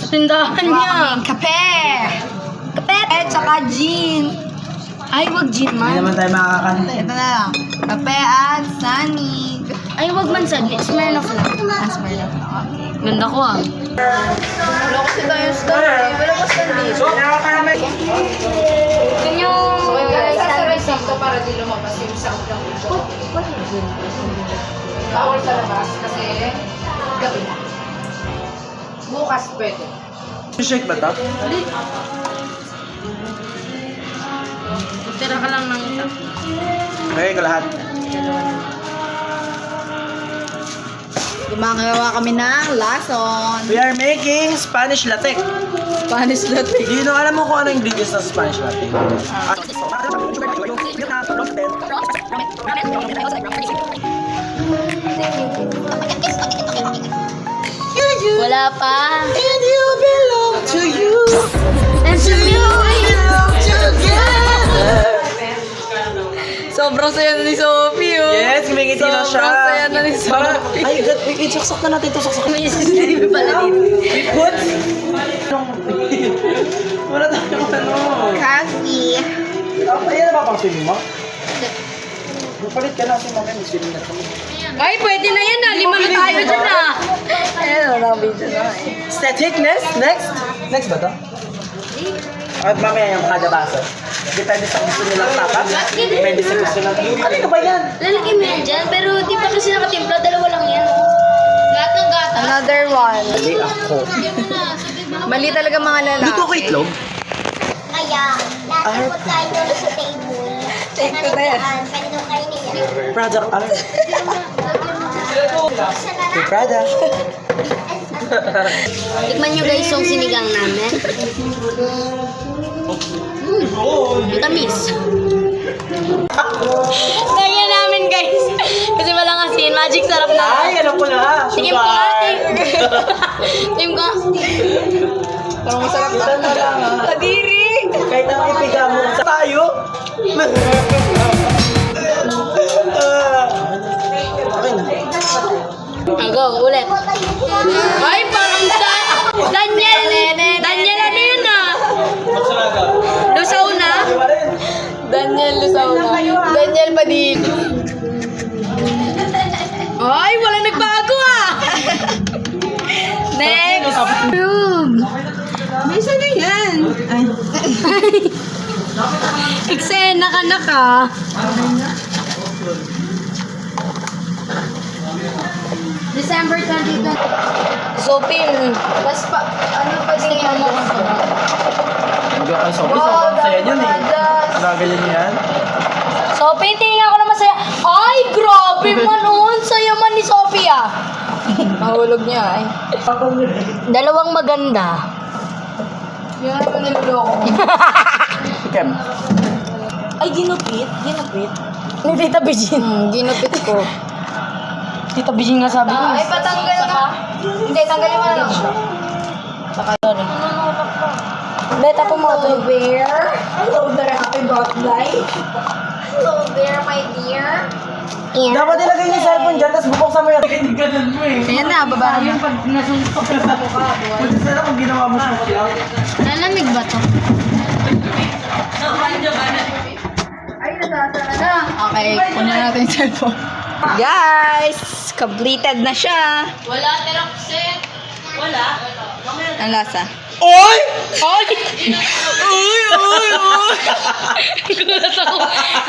Sa tindahan niya. Kape! Kape! Tsaka gin. Ay, wag gin Hindi man. naman tayo makakanta eh. Ito na lang. Kape at sanig. Ay, wag man sa Smirnoff lang. Smirnoff lang. Okay. Ganda ko ah. Wala kasi tayo stand. Wala ko stand dito. Ito yung... Ito para di lumabas yung sound ng ito. Bawal sa labas kasi gabi na. Bukas pwede. Shake ba ito? Tira ka lang ng isa. Okay ka lahat. Gumagawa kami ng lason. We are making Spanish latte. Spanish latte. Hindi nyo alam mo kung ano ingredients ng Spanish latte. Wala pa. And you belong to you. And to me, Sobrang saya na ni Sophie, oh. Yes, kumingiti na siya. Sobrang saya na ni Para, Sophie. ay, saksak na natin ito, saksak. may CCTV pala dito. What? Wala tayong ano. Coffee. Ayan na ba pang swimming mo? Palit ka na kasi mamaya may swimming na kami. Ay, pwede na yan ah. 5 na tayo dyan ah. Ayun, wala video na eh. Staticness, next. Next ba to? At mamaya yung kada baso. Depende sa gusto nilang tapas. Depende sa gusto nilang... Ano ba yan? Lalagay mo yan dyan, pero di pa kasi nakatimpla, 2 lang yan. Lahat ng gata. Another one. Mali ako. Mali talaga mga lalaki. Luto ko itlog? Kaya, lahat po tayo sa table. Take ko na yan. Pwede nung kayo niya. Product art. Isa na Kay Prada. Tikman nyo guys yung sinigang namin. Vitamis. Kaya namin guys. Kasi walang asin. Magic sarap na. Ay, alam ko na. Tingin ko nga. Tingin ko. Parang masarap na. Kadiri! Kahit ang ipiga mo sa tayo. Okay na. Go, ulit. Ay, parang Daniel. Daniel, ano yun ah? Lusaw na? Daniel Lusauna. Daniel Padin. Ay, walang nagbago ah. Next. Bisa na yan. Ay. Eksena ka na ka. December 2020. Sophie, Mas pa, ano pa din yan? Hanggang kay Sophie, sobrang saya niyan eh. Nagaganyan niya yan. Sophie, tingnan ko na masaya. Ay, grabe man nun. Saya man ni Sophie ah. Mahulog niya ay. 2 maganda. Yan ang niloloko mo. Kem. Ay, ginupit. Ginupit. Ni Tita Bijin. Ginupit ko. Tita Bijin nga sabi ko. Ay, patanggal ka. Hindi, tanggalin mo na lang siya. Saka, sorry. Beta po mo ito. Hello there. Hello there, happy birthday. Hello there, my dear. Dapat ilagay niyo yung cellphone dyan, tapos bubuksan mo yung... Ganun mo eh. Ayan na, baba na. Pag nasuntok ka sa mukha. Sana kung ginawa mo siya. Lalamig ba to? Okay, kunin na natin yung cellphone. Guys, completed na siya. Wala, terokset. Wala. Ang lasa. Oy! Ay! Uy! Nagulat ako.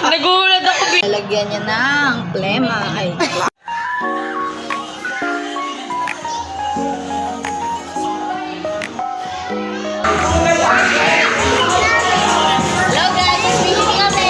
Nagulat ako. Lalagyan niya ng plema. Ay, Hello guys, busy kami.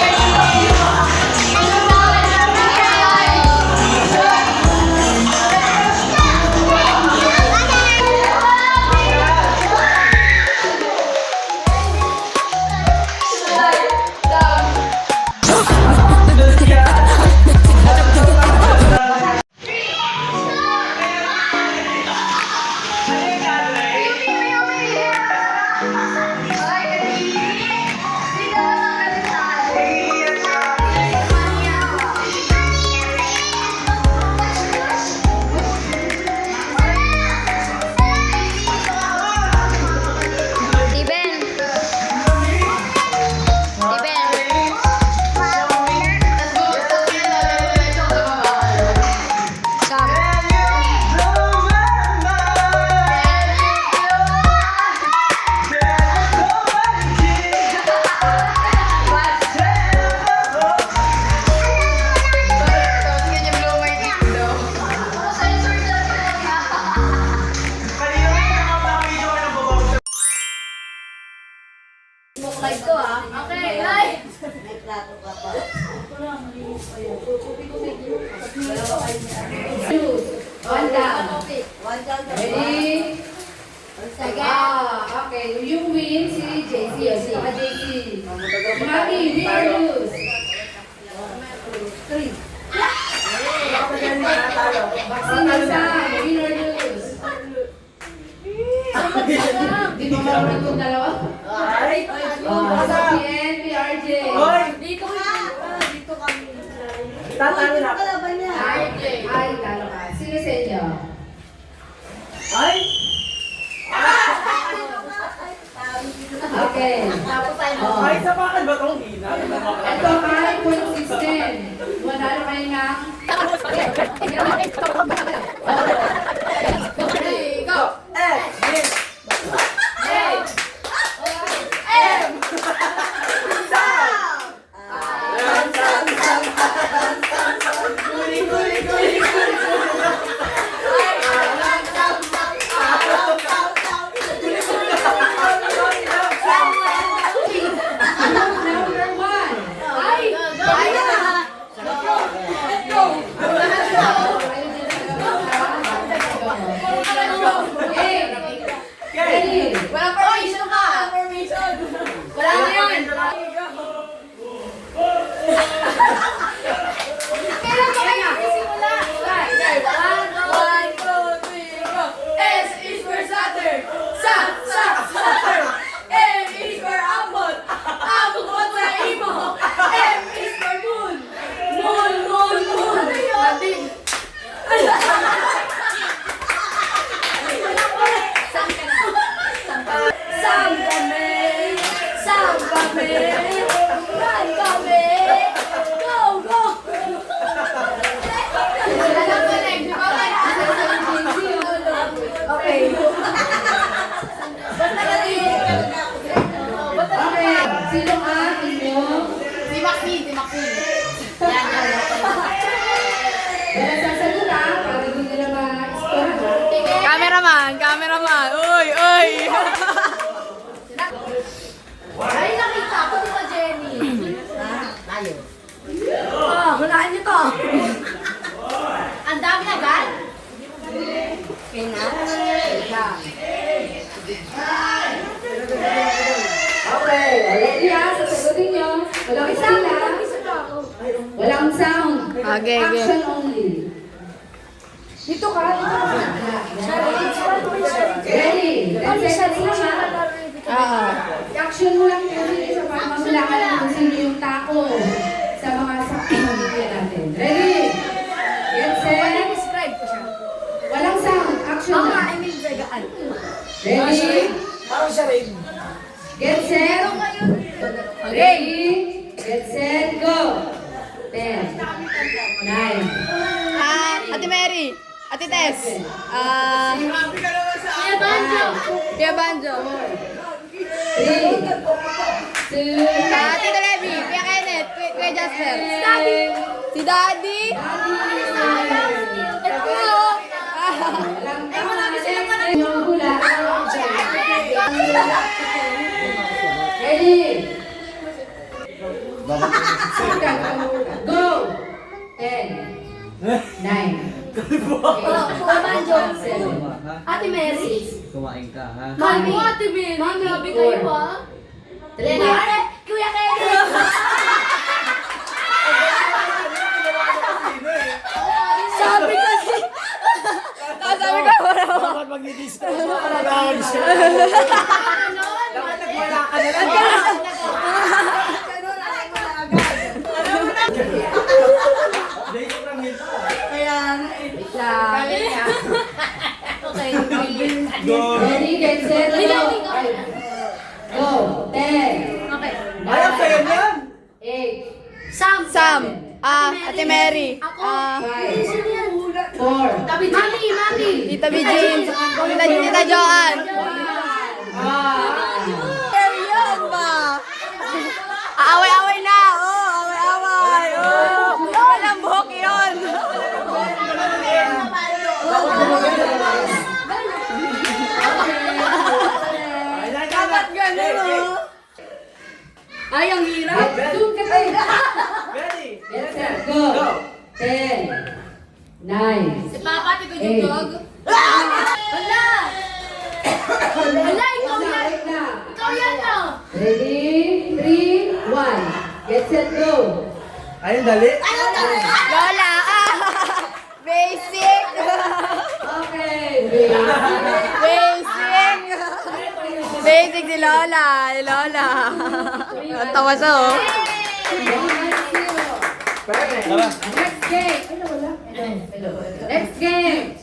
One down. Ready? Okay. Yung win si JC. JC. Mami, win or lose? Vaccine na sa. Win or lose? Di mo marunong itong dalawa? PN, PRJ. Dito ka. Tatalo na. Ay, talo ka. Sino sa inyo? Ay! Okay. Ay, sa bakit ba itong hina? Ito ay point system. Manalo kayo ng... Okay, go! Number one. Ready? Wala permission ka. Wala na yun. Kailan ba kayo nagsisimula? One, two, three, go. S is for Saturn. Saturn. M is for Ambon. Ambon sa imo. M is for Moon. Moon. Natin. Sam kami. Run kami. Go. Okay. Okay. Sino ang inyong... Si Maxine. Wala sasagot ha, para hindi nila ma-score ha. Cameraman. Uy. Ay, nakita ko di ba, Jenny? Tayo. Hulaan niyo to. Ang dami agad. Okay na? Okay, ready ha, sasagutin nyo. Walang sila. Walang sound. Okay. Action only. Dito ka. Ready? Action mo lang yung isa para masulakan kung sino yung tao sa mga pamilya natin. Ready? Get set. Describe ko siya. Walang sound. Action lang. Ready? Parang siya rin. Get set. Ready? Get set. Go. 10. 9. Ate Mary. Ate Tess. Kuya Banjo. 3. 2. Tita Levi. Kuya Kenneth. Kuya Jasper. Si Daddy. At Kuya. Yung hula. Ready? Go! 10, 9, Kuya Banjo. 7, Ate Mary. Kumain ka, ha? Mami. Ate Mary. Mami, habi kayo ha. Kuya Kenneth. Sabi kasi. Sabi ko wala. Dapat mag-i-disco. Dapat nagwala ka na lang. ready, get set, go! Go! 10, Okay. Ayaw sa'yo yan. 8, Sam. Ate Mary. Ako. 5, 4, Mami. Tita Bijin. Tita Joan. Seryoso ba? Aaway-away na. Aaway-away. Walang buhok yun. Dapat ganun, Ay, ang hirap. Doon ka tayo. Ready? Get set, go! 10, 9. Si Papa, Tito Jog. Hala! Hala, ikaw yan! Ikaw yan, no? Ready? 3, 1. Get set, go! Ayun, dali. Lola! Basic! Okay. Basic! Basic ni Lola. Ni Lola. Ang tawa siya, oh. 1-0. Next game. Next game.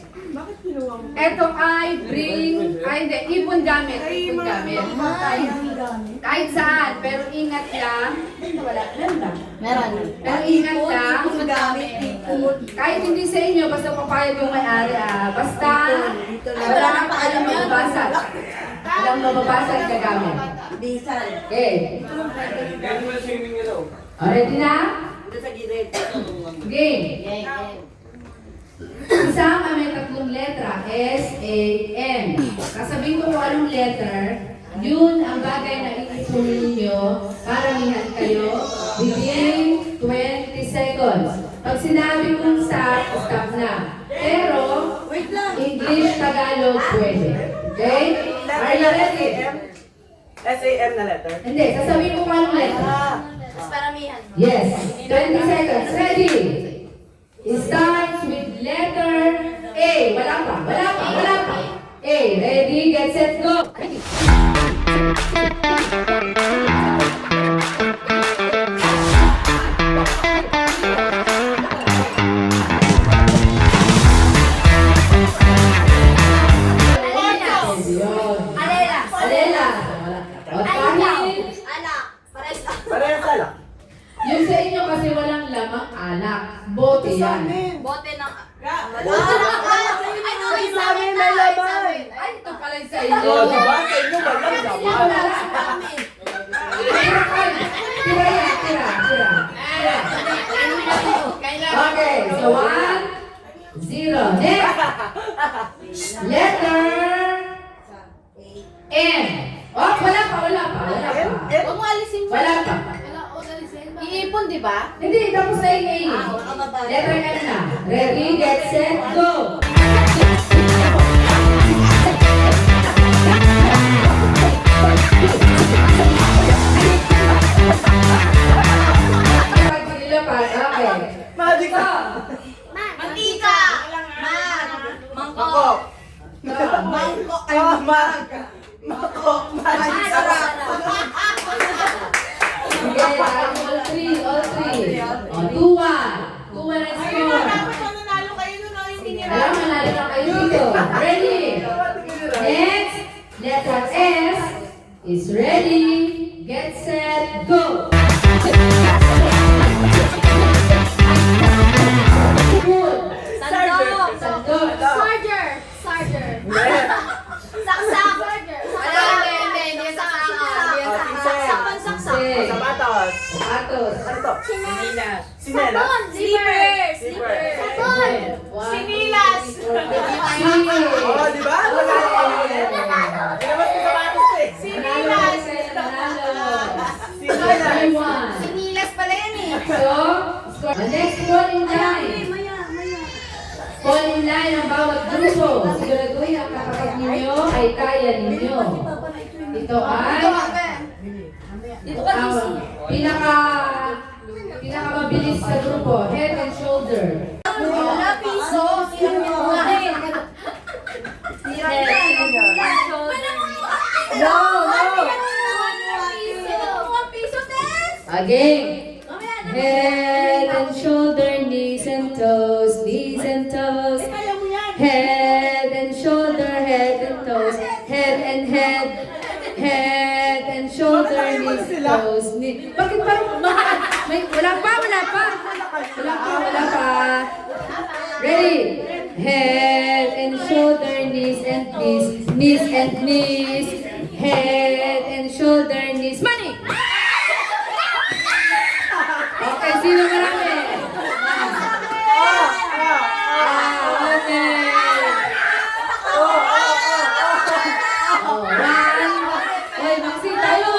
Ito ay hindi, ipon gamit. Ipon gamit. Kahit saan, pero ingat lang. Wala, meron ba? Meron. Pero ingat lang. Kahit hindi sa inyo, basta papayag yung may-ari, basta, wala kang paalam mababasag. Alam mababasag gagamit. Okay. Ready na? Game. Isang may tatlong letra, S, A, M. Sasabihin ko kung anong letter, yun ang bagay na iipunin ninyo para mihan kayo within 20 seconds. Pag sinabi kong stop na. Pero, English, Tagalog, pwede. Okay? Are you ready? S-A-M na letter. Hindi, sasabihin ko kung anong letra. Mas paramihan. Yes, 20 seconds. Ready? It starts with letter A. Wala pa. A. Ready, get set, go. Yun. Alela. Alela. O, dahil Parehas sala. yung sa inyo kasi walang lamang alak. Bote yan. Bote ng... Ay, ito pala yung sa inyo. Oh, diba? Sa inyo walang laman. Tira yan, tira. Okay, so 1, 0. Next. Letter M. Oh, wala pa. Huwag mo alisin mo. Wala pa. Iipon, di ba? Hindi, tapos na yung A. Letter M na. Ready, get, set, go. Okay. Magic ka. Mantika! Mangkok. Mangkok! Mangkok. Magic sarap. Okay, all three. 2-1. 2-1 and score. Alam, manalo na kayo dito. Ready? Next, letter S is ready. Get set, go. Good. Sandok! Sandok. Sarger! Saksak! Hindi. Saksak! Pansaksak! Okay. Sapatos. Sapatos. Ano to? Sinilas! Sinelas. Slippers! Slipper. Sinilas! Oh, di ba? Wala ka ulit. Ilabas ko sapatos ko eh. Sinilas! Sinilas. Sinilas pala yan eh! So, the next fall in line. Fall in line ang bawat grupo. Siguraduhin ang kapatid ninyo ay kaya ninyo. Ito ay pinakamabilis sa grupo. Head and shoulder. Wala piso! Again. Head and shoulder, knees and toes, knees and toes. Head and shoulder, head and toes, head and shoulder, knees and toes, knees. Bakit parang wala pa. Ready? Head and shoulder, knees and knees, knees and knees. Head and shoulder, knees. Money! Okay, sino marami? Okay. One. Hoy, Maxi, tayo.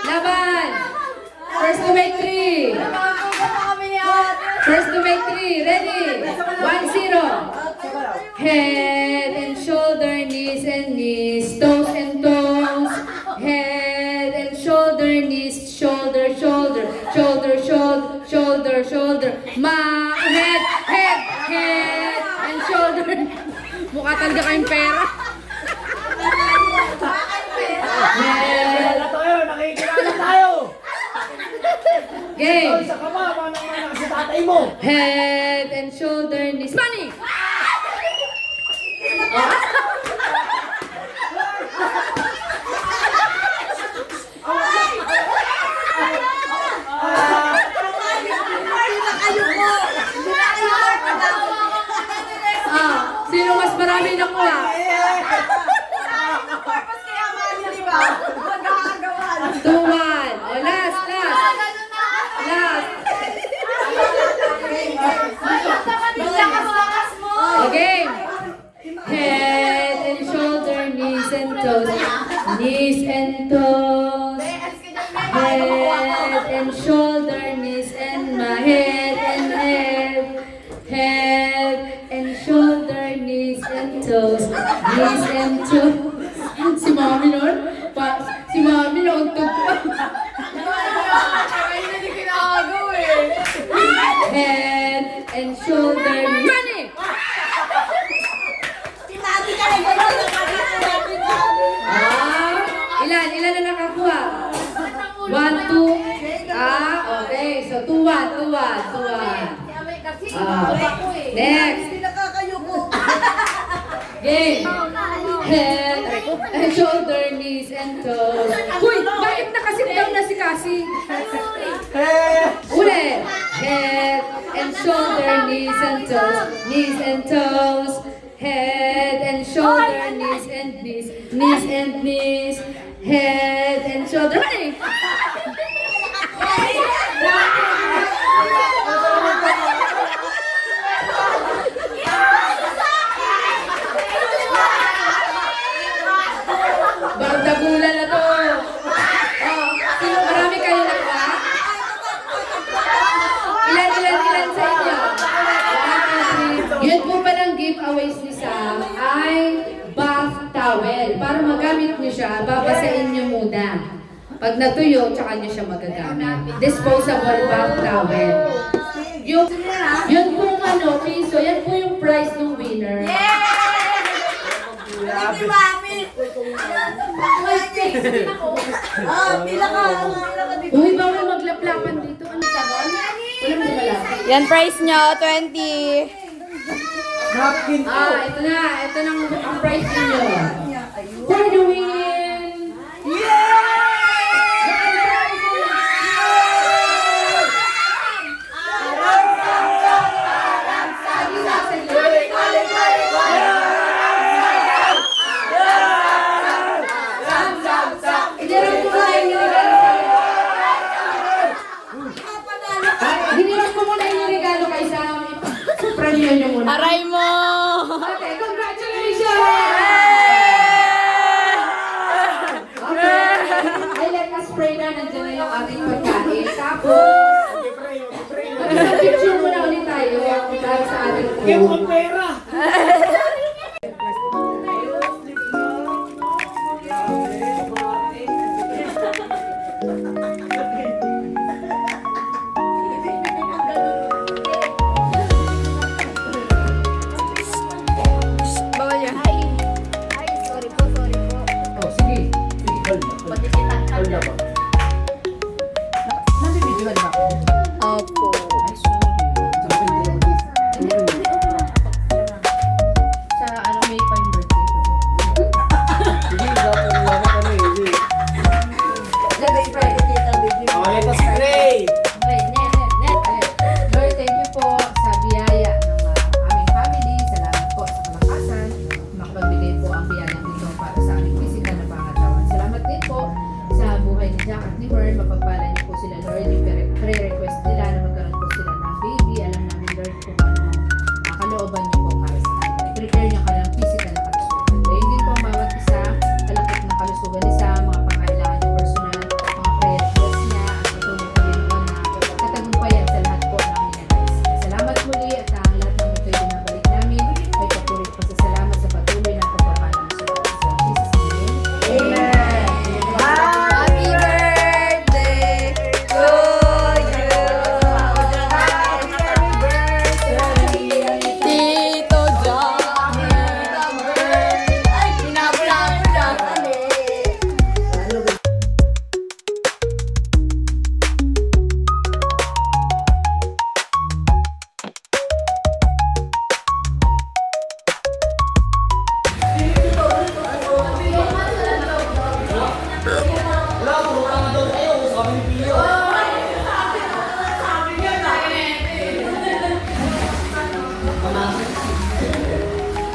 Laban. First to make 3. Ready? Mukha talaga kayong pera. Kilala tayo, nakikilala tayo. Game. Sa kama, manang-manang si tatay mo. Head and shoulder, knees. Money! Sino mas marami nakuha? Tuwan. O, last. Okay. Head and shoulder, knees and toes. Knees and toes. Head and shoulder, knees and my head and head. Head and shoulder, knees and toes. Knees and toes. Si Mami nun? Si Mami nun. Head and shoulder, money! Ilan na nakakuha? 1, 2. Okay. So, 2, 1. Next. Game. Head and shoulder, knees and toes. Uy, bakit nakasit down na si Cassie? Ulit. Head and shoulder, knees and toes. Knees and toes. Head and shoulder, knees and knees. Knees and knees. Head and shoulder. Money! Bardagulan na to. Sino marami kayo nakuha? Ilan sa inyo? 1, 2, 3. Yun po palang giveaways ni Sam ay bath towel. Para magamit niyo siya, babasain niyo muna. Pag natuyo, tsaka niyo siya magagamit. Disposable bath towel. Yun pong piso, yan po yung prize ng winner. Uy, bawal maglaplapan dito. Ano sabon? Walang lumalapit. Yan price nyo, 20. Napkin ko. Ito na. Ito na ang prize niyo. For the win! Hiniram ko muna yung regalo kay Sam. Premium niyo muna. Aray mo! Okay, congratulations! Okay. Ay, let us pray na. Nandiyan na yung ating pagkain. Tapos, picture muna ulit tayo para sa ating Give food. mo pera. Bawal yan. Sorry po. Oh, sige. Hold na ba? Nabibidyohan ba? Opo. Ay, sorry.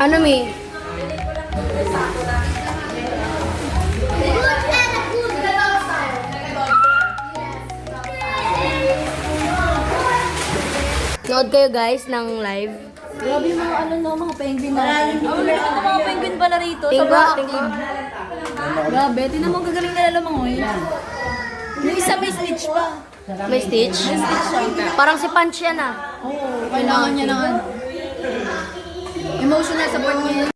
Ano, Mi? Nood kayo guys ng live. Grabe yung mga ano no, mga penguin na. Mga penguin pala rito. Tingga, tingga. Grabe, tinan mo gagaling na lamangoy. Yung isa may stitch pa. May stitch? Parang si Punch yan ah. Oo, kailangan niya ng ano. Emotional support niya.